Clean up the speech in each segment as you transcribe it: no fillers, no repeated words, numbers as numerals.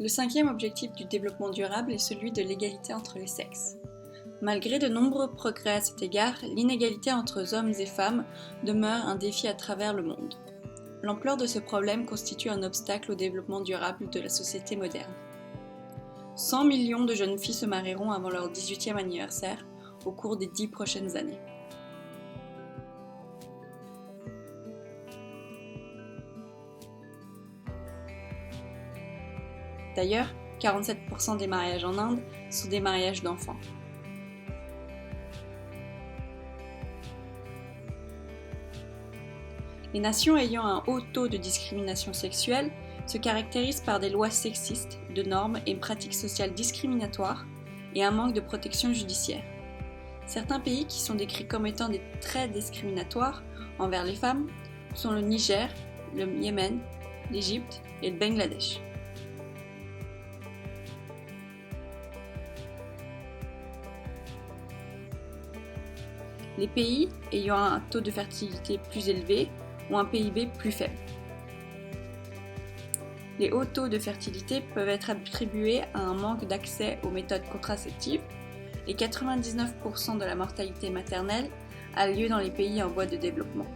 Le cinquième objectif du développement durable est celui de l'égalité entre les sexes. Malgré de nombreux progrès à cet égard, l'inégalité entre hommes et femmes demeure un défi à travers le monde. L'ampleur de ce problème constitue un obstacle au développement durable de la société moderne. 100 millions de jeunes filles se marieront avant leur 18e anniversaire au cours des 10 prochaines années. D'ailleurs, 47% des mariages en Inde sont des mariages d'enfants. Les nations ayant un haut taux de discrimination sexuelle se caractérisent par des lois sexistes, de normes et pratiques sociales discriminatoires et un manque de protection judiciaire. Certains pays qui sont décrits comme étant des traits discriminatoires envers les femmes sont le Niger, le Yémen, l'Égypte et le Bangladesh. Les pays ayant un taux de fertilité plus élevé ont un PIB plus faible. Les hauts taux de fertilité peuvent être attribués à un manque d'accès aux méthodes contraceptives et 99% de la mortalité maternelle a lieu dans les pays en voie de développement.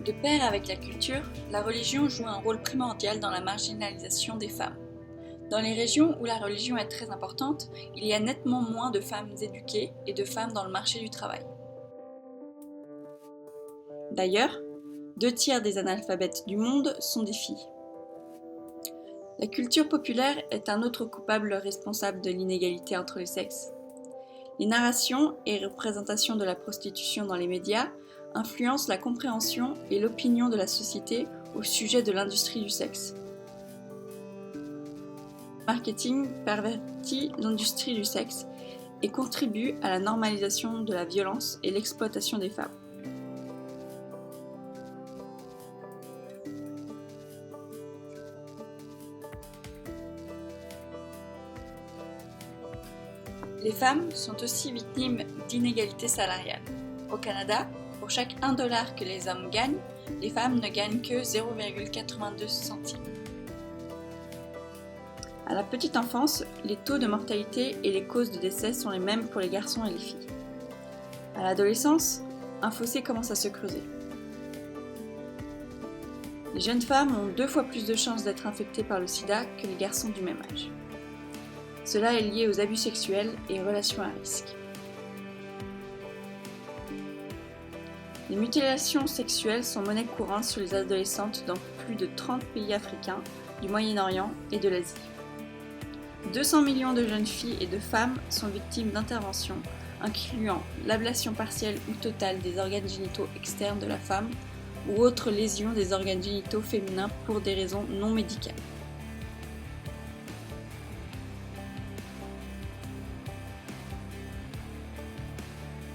De pair avec la culture, la religion joue un rôle primordial dans la marginalisation des femmes. Dans les régions où la religion est très importante, il y a nettement moins de femmes éduquées et de femmes dans le marché du travail. D'ailleurs, 2/3 des analphabètes du monde sont des filles. La culture populaire est un autre coupable responsable de l'inégalité entre les sexes. Les narrations et représentations de la prostitution dans les médias influencent la compréhension et l'opinion de la société au sujet de l'industrie du sexe. Le marketing pervertit l'industrie du sexe et contribue à la normalisation de la violence et l'exploitation des femmes. Les femmes sont aussi victimes d'inégalités salariales. Au Canada, pour chaque $1 que les hommes gagnent, les femmes ne gagnent que 0,82 centimes. À la petite enfance, les taux de mortalité et les causes de décès sont les mêmes pour les garçons et les filles. À l'adolescence, un fossé commence à se creuser. Les jeunes femmes ont 2 fois plus de chances d'être infectées par le sida que les garçons du même âge. Cela est lié aux abus sexuels et relations à risque. Les mutilations sexuelles sont monnaie courante sur les adolescentes dans plus de 30 pays africains, du Moyen-Orient et de l'Asie. 200 millions de jeunes filles et de femmes sont victimes d'interventions incluant l'ablation partielle ou totale des organes génitaux externes de la femme ou autres lésions des organes génitaux féminins pour des raisons non médicales.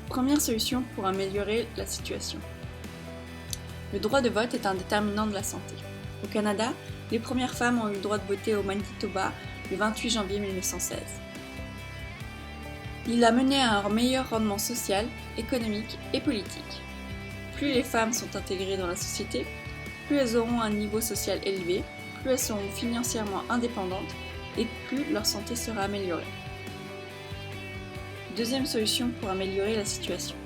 Première solution pour améliorer la situation. Le droit de vote est un déterminant de la santé. Au Canada, les premières femmes ont eu le droit de voter au Manitoba le 28 janvier 1916. Il a mené à un meilleur rendement social, économique et politique. Plus les femmes sont intégrées dans la société, plus elles auront un niveau social élevé, plus elles seront financièrement indépendantes et plus leur santé sera améliorée. Deuxième solution pour améliorer la situation.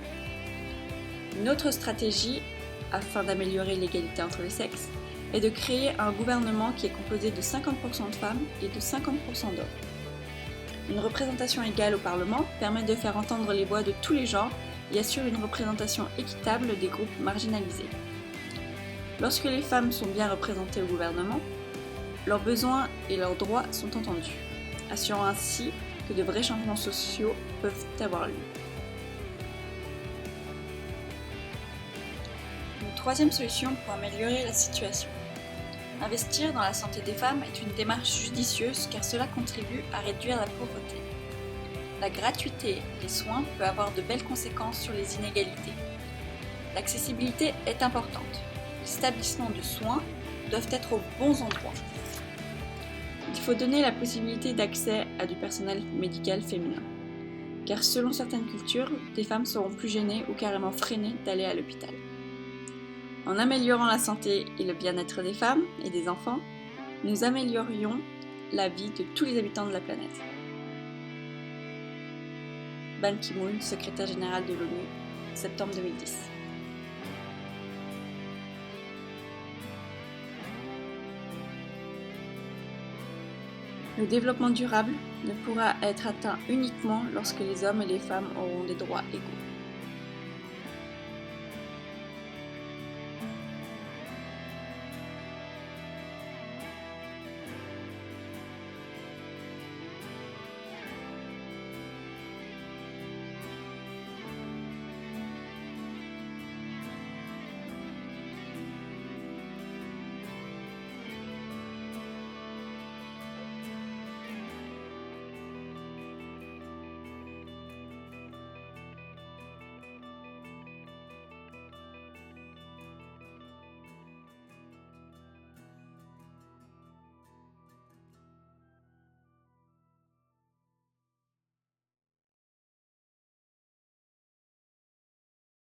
Une autre stratégie afin d'améliorer l'égalité entre les sexes est de créer un gouvernement qui est composé de 50% de femmes et de 50% d'hommes. Une représentation égale au Parlement permet de faire entendre les voix de tous les genres et assure une représentation équitable des groupes marginalisés. Lorsque les femmes sont bien représentées au gouvernement, leurs besoins et leurs droits sont entendus, assurant ainsi que de vrais changements sociaux peuvent avoir lieu. Une troisième solution pour améliorer la situation. Investir dans la santé des femmes est une démarche judicieuse car cela contribue à réduire la pauvreté. La gratuité des soins peut avoir de belles conséquences sur les inégalités. L'accessibilité est importante. Les établissements de soins doivent être aux bons endroits. Il faut donner la possibilité d'accès à du personnel médical féminin. Car selon certaines cultures, des femmes seront plus gênées ou carrément freinées d'aller à l'hôpital. En améliorant la santé et le bien-être des femmes et des enfants, nous améliorions la vie de tous les habitants de la planète. Ban Ki-moon, secrétaire général de l'ONU, septembre 2010. Le développement durable ne pourra être atteint uniquement lorsque les hommes et les femmes auront des droits égaux.